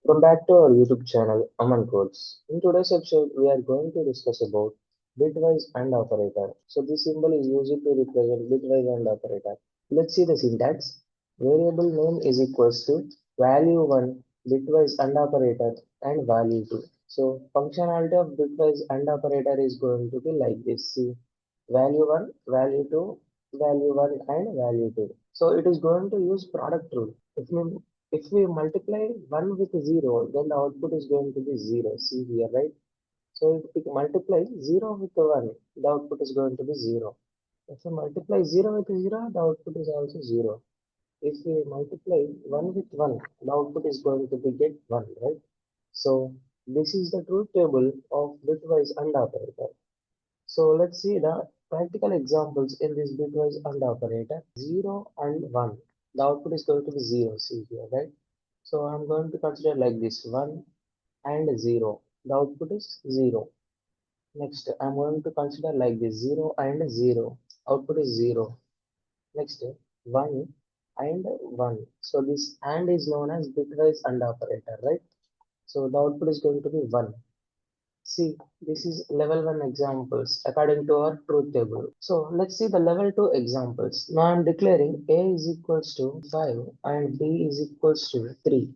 Welcome back to our YouTube channel, Aman Codes. In today's episode, we are going to discuss about Bitwise and Operator. So this symbol is used to represent Bitwise and Operator. Let's see the syntax. Variable name is equals to value 1, Bitwise and Operator and value 2. So functionality of Bitwise and Operator is going to be like this. See, value 1, value 2, value 1 and value 2. So it is going to use product rule. If we multiply 1 with 0, then the output is going to be 0. See here, right? So if we multiply 0 with 1, the output is going to be 0. If we multiply 0 with 0, the output is also 0. If we multiply 1 with 1, the output is going to be get 1, right? So this is the truth table of bitwise and operator. So let's see the practical examples in this bitwise and operator. 0 and 1. The output is going to be 0. See here, right? So I'm going to consider like this 1 and 0. The output is 0. Next, I'm going to consider like this 0 and 0. Output is 0. Next, 1 and 1. So this AND is known as bitwise AND operator, right? So the output is going to be 1. See, this is level 1 examples according to our truth table. So let's see the level 2 examples. Now I'm declaring A is equals to 5 and B is equals to 3.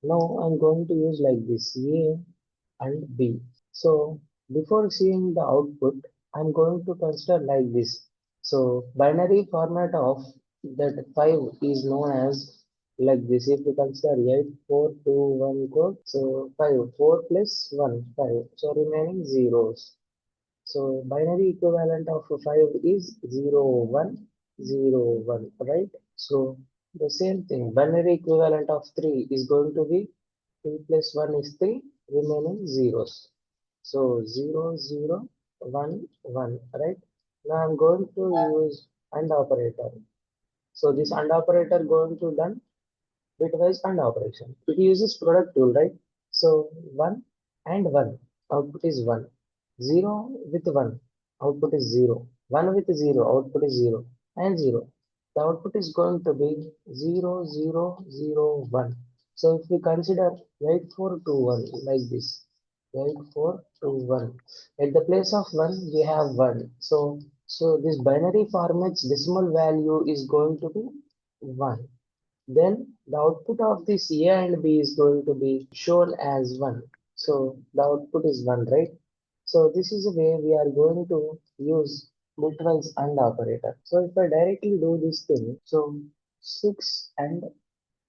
Now I'm going to use like this A and B. So before seeing the output, I'm going to consider like this. So binary format of that 5 is known as like this. If we consider 8, 4, 2, 1 code, so 5, 4 plus 1, 5. So remaining zeros. So binary equivalent of 5 is 0, 1, 0, 1, right? So the same thing, binary equivalent of 3 is going to be 2 plus 1 is 3, remaining zeros. So 0, 0, 1, 1, right? Now I'm going to use AND operator. So this AND operator going to done bitwise AND operation. It uses product tool, right? So 1 and 1, output is 1. 0 with 1, output is 0. 1 with 0, output is 0. And 0. The output is going to be 0, 0, 0, 1. So if we consider 8421 like this, 8421. At the place of 1, we have 1. So this binary format's decimal value is going to be 1. Then the output of this A and B is going to be shown as 1. So the output is 1, right? So this is a way we are going to use bitwise AND operator. So if I directly do this thing, so 6 and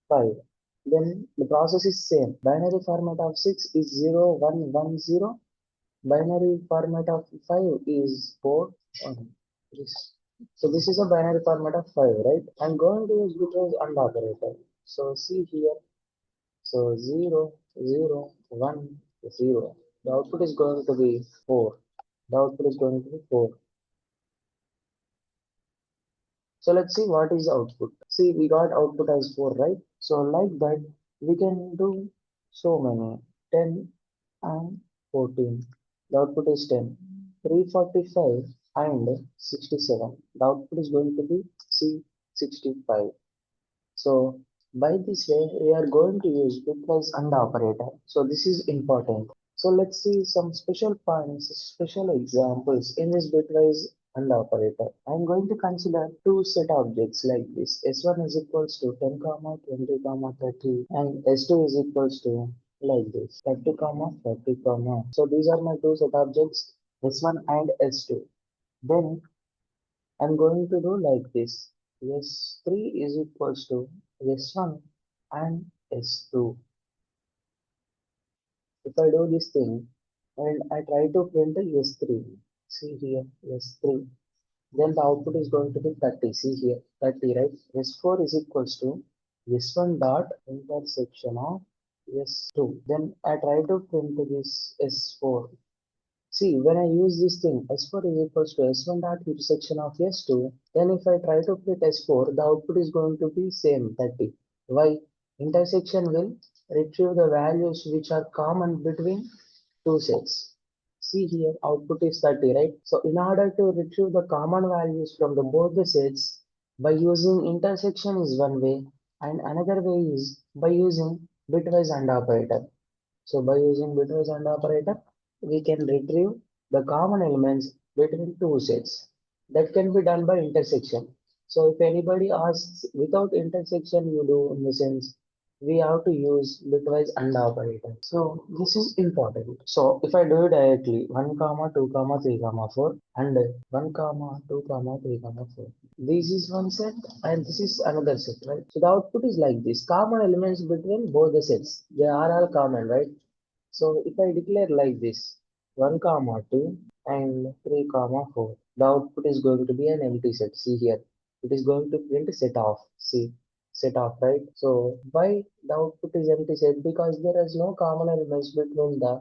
5, then the process is same. Binary format of 6 is 0, 1, 1, 0. Binary format of 5 is 4, 1. This. So this is a binary format of 5, right? I'm going to use bitwise AND operator. So see here. So 0, 0, 1, 0. The output is going to be 4. The output is going to be 4. So let's see what is the output. See, we got output as 4, right? So like that, we can do so many. 10 and 14. The output is 10. 345 and 67. The output is going to be C65. So by this way, we are going to use bitwise AND operator. So this is important. So let's see some special points, special examples in this bitwise AND operator. I'm going to consider two set objects like this. S1 is equals to 10 comma 20 comma 30 and S2 is equals to like this 30 comma 30 comma. So these are my two set objects S1 and S2. Then I'm going to do like this. S3 is equals to S1 and S2. If I do this thing and I try to print a S3, see here, S3, then the output is going to be 30. See here, 30, right? S4 is equals to S1 dot intersection of S2. Then I try to print this S4. See, when I use this thing, S4 is equals to S1 dot intersection of S2, then if I try to put S4, the output is going to be same 30. Why? Intersection will retrieve the values which are common between two sets. See here, output is 30, right? So in order to retrieve the common values from the both the sets, by using intersection is one way, and another way is by using Bitwise and operator. So by using bitwise and operator, we can retrieve the common elements between two sets. That can be done by intersection. So if anybody asks without intersection you do in the sense we have to use bitwise and operator. So this is important. So if I do it directly 1 comma 2 comma 3 comma 4 and 1 comma 2 comma 3 comma 4. This is one set and this is another set, right? So the output is like this. Common elements between both the sets. They are all common, right? So if I declare like this 1 comma 2 and 3 comma 4, the output is going to be an empty set. See here, it is going to print set off. See, set off, right? So why the output is empty set? Because there is no common elements between the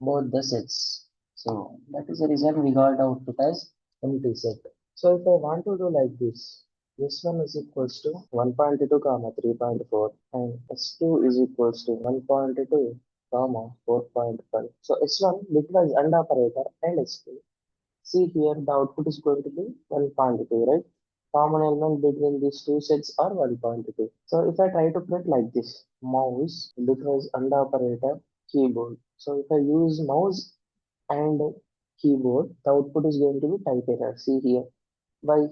both the sets. So that is the reason we got output as empty set. So if I want to do like this one is equals to 1.2 comma 3.4 and S2 is equals to 1.2 comma 4.5. So S1 bitwise AND operator and S2. See here the output is going to be 1.2, right? Common element between these two sets are 1.2. So if I try to print like this, mouse bitwise AND operator keyboard. So if I use mouse and keyboard, the output is going to be type error. See here. Why?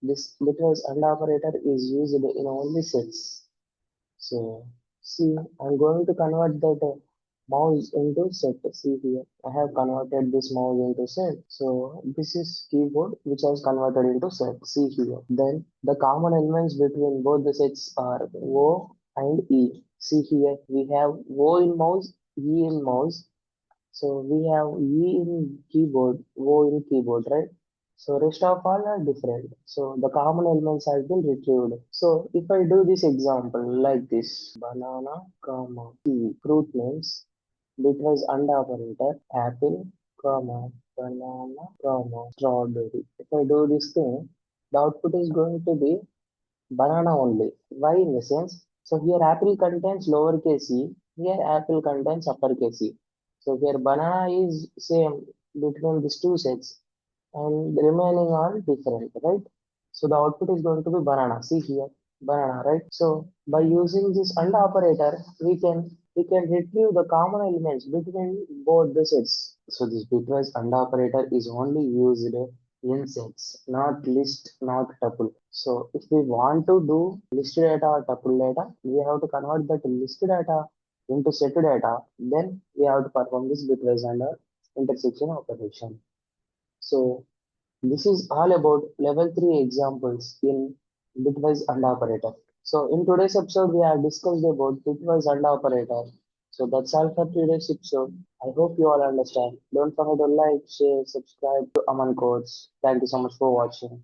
This bitwise AND operator is used in only sets. So, see, I'm going to convert that mouse into set. See here, I have converted this mouse into set. So, this is keyboard which has converted into set. See here. Then, the common elements between both the sets are O and E. See here, we have O in mouse, E in mouse. So we have E in keyboard, O in keyboard, right? So rest of all are different. So the common elements have been retrieved. So if I do this example like this, banana, comma, tea, fruit names, bitwise and operator, apple, comma, banana, comma, strawberry. If I do this thing, the output is going to be banana only. Why in the sense? So here apple contains lowercase e, here apple contains uppercase e. So here banana is same between these two sets and the remaining are different, right? So the output is going to be banana. See here, banana, right? So by using this AND operator, we can retrieve the common elements between both the sets. So this bitwise AND operator is only used in sets, not list, not tuple. So if we want to do list data or tuple data, we have to convert that list data into set data. Then we have to perform this bitwise and intersection operation. So this is all about level 3 examples in Bitwise and operator. So in today's episode, we have discussed about Bitwise and operator. So that's all for today's episode. I hope you all understand. Don't forget to like, share, subscribe to Aman Codes. Thank you so much for watching.